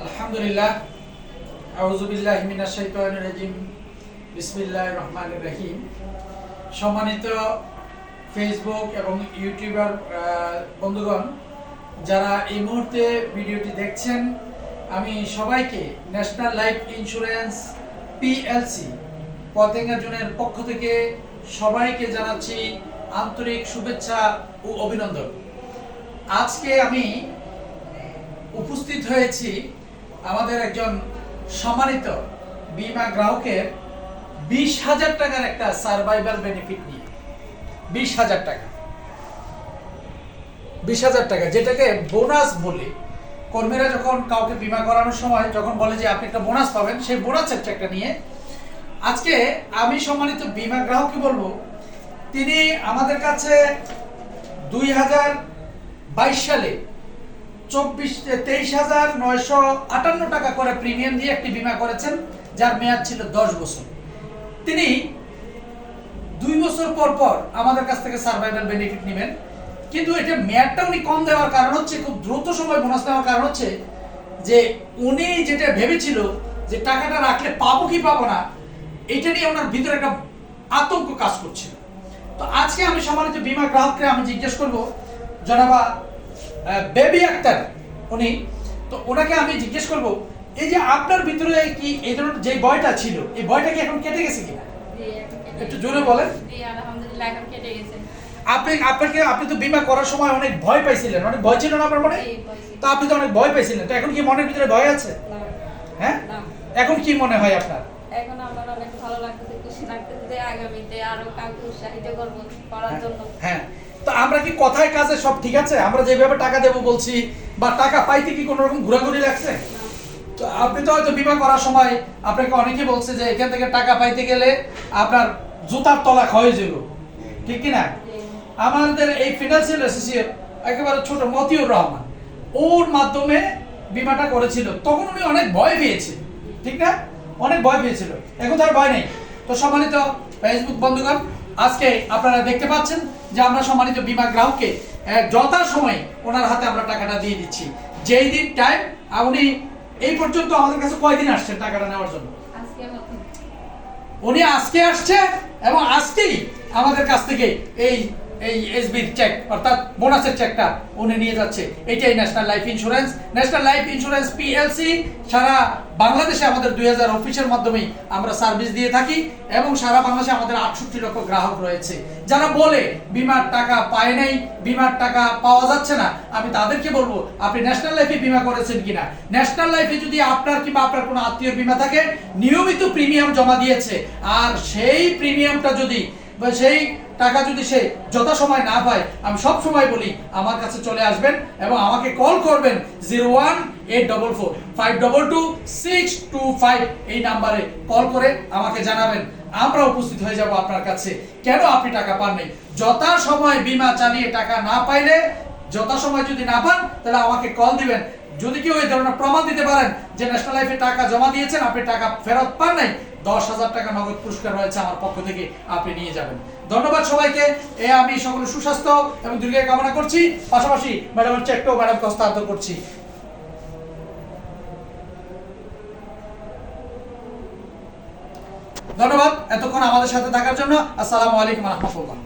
আলহামদুলিল্লাহ, আউযু বিল্লাহি মিনাশ শাইতানির রাজিম, বিসমিল্লাহির রহমানির রহিম। সম্মানিত ফেসবুক এবং ইউটিউবার বন্ধুগণ, যারা এই মুহূর্তে ভিডিওটি দেখছেন, আমি সবাইকে national life insurance PLC Patenga জোনের পক্ষ থেকে সবাইকে জানাচ্ছি আন্তরিক শুভেচ্ছা ও অভিনন্দন। আজকে আমি উপস্থিত হয়েছি আমাদের একজন সম্মানিত বীমা গ্রাহকের 20,000 টাকার একটা সার্ভাইভাল বেনিফিট নিয়ে। 20,000 টাকা, 20,000 টাকা, যেটাকে বোনাস বলে। কর্মীরা যখন কাউকে বীমা করানোর সময় যখন বলে যে আপনি একটা বোনাস পাবেন, সেই বোনাসের চেকটা নিয়ে আজকে আমি সম্মানিত বীমা গ্রাহককে বলবো, তিনি আমাদের কাছে 2022 সালে 23,958 টাকা করে প্রিমিয়াম দিয়ে একটি বীমা করেছেন, যার মেয়াদ ছিল 10 বছর। তিনি 2 বছর পর পর আমাদের কাছ থেকে সার্ভাইভাল বেনিফিট নেবেন, কিন্তু এটা মেয়াদটা উনি কম দেওয়ার কারণ হচ্ছে, খুব দ্রুত সময় বোনাস নেওয়ার কারণ হচ্ছে যে উনি যেটা ভেবেছিল যে টাকাটা রাখলে পাবো কি পাবো না, এটা নিয়ে ওনার ভিতরে একটা আতঙ্ক কাজ করছিল। তো আজকে আমি সম্মানিত বীমা গ্রাহককে আমি জিজ্ঞেস করব, জনাবা বেবি আক্তার উনি, তো ওনাকে আমি জিজ্ঞেস করব, এই যে আপনার ভিতরে কি এই ধরনের যে ভয়টা ছিল, এই ভয়টা কি এখন কেটে গেছে কিনা? একটু জোরে বলেন। আলহামদুলিল্লাহ, এখন কেটে গেছে। আপনি তো বীমা করার সময় অনেক ভয় পাইছিলেন, অনেক ভয় ছিল না আপনার মনে? তো আপনি তো অনেক ভয় পাইছিলেন, তো এখন কি মনের ভিতরে ভয় আছে? হ্যাঁ, এখন কি মনে হয় আপনার? এখন আমার অনেক ভালো লাগতেছে, খুশি লাগতেছে যে আগামীতে আরো কাউকে উৎসাহিত করব করার জন্য। হ্যাঁ, তো আমরা কি কথায় কাজে সব ঠিক আছে? আমরা যেভাবে টাকা দেব বলছি বা টাকা পাইতে কি কোনো রকম ঘোরাঘুরি লাগছে? তো আপনি তো হয়তো বীমা করার সময় আপনাকে অনেকেই বলছে যে এখান থেকে টাকা পাইতে গেলে আপনার জুতার তলা ক্ষয়ে যাবে, ঠিক কি না? আমাদের এই ফিনান্সিয়াল অ্যাসোসিয়েট একেবারে ছোট মতিউর রহমান, ওর মাধ্যমে বীমাটা করেছিল, তখন উনি অনেক ভয় পেয়েছে, ঠিক না? অনেক ভয় পেয়েছিল, এখন তো আর ভয় নেই। তো সম্মানিত ফেসবুক বন্ধুগণ, আজকে আপনারা দেখতে পাচ্ছেন যে আমরা সম্মানিত বীমা গ্রাহককে যথাসময়ে ওনার হাতে আমরা টাকাটা দিয়ে দিচ্ছি। যেই দিন টাইম, উনি এই পর্যন্ত আমাদের কাছে কয়দিন আসছেন টাকাটা নেওয়ার জন্য? উনি আজকে আসছে এবং আজকেই আমাদের কাছ থেকে এই এসবির চেক অর্থাৎ বোনাসের চেকটা উনি নিয়ে যাচ্ছে। এটাই national life insurance. National life insurance PLC সারা বাংলাদেশে আমাদের 2000 অফিসের মাধ্যমেই আমরা সার্ভিস দিয়ে থাকি এবং সারা বাংলাদেশে আমাদের 68 লক্ষ গ্রাহক রয়েছে। যারা বলে বিমার টাকা পায় নাই, বিমার টাকা পাওয়া যাচ্ছে না, আমি তাদেরকে বলবো, আপনি ন্যাশনাল লাইফে বিমা করেছেন কিনা? ন্যাশনাল লাইফে যদি আপনার কিংবা আপনার কোনো আত্মীয় বিমা থাকে, নিয়মিত প্রিমিয়াম জমা দিয়েছে, আর সেই প্রিমিয়ামটা যদি বা সেই টাকা যদি সে যথাসময় না পায়, আমি সব সময় বলি আমার কাছে চলে আসবেন এবং আমাকে কল করবেন 0184522625 এই নাম্বারে কল করে আমাকে জানাবেন। আমরা উপস্থিত হয়ে যাব আপনার কাছে। কেন আপনি টাকা পান নাই? যথাসময় বীমা চালিয়ে টাকা না পাইলে, যথাসময় যদি না পান, তাহলে আমাকে কল দিবেন। যদি কেউ এই ধরনের প্রমাণ দিতে পারেন যে ন্যাশনাল লাইফে টাকা জমা দিয়েছেন, আপনি টাকা ফেরত পান নাই, 10,000 টাকা নগদ পুরস্কার রয়েছে আমার পক্ষ থেকে, আপনি নিয়ে যাবেন। ধন্যবাদ সবাইকে। আমি সকলের সুস্বাস্থ্য এবং দীর্ঘায়ু কামনা করছি, পাশাপাশি ম্যাডামের চেকটাও ম্যাডামকে হস্তান্তর করছি। ধন্যবাদ এতক্ষণ আমাদের সাথে থাকার জন্য। আসসালামু আলাইকুম ওয়া রাহমাতুল্লাহ।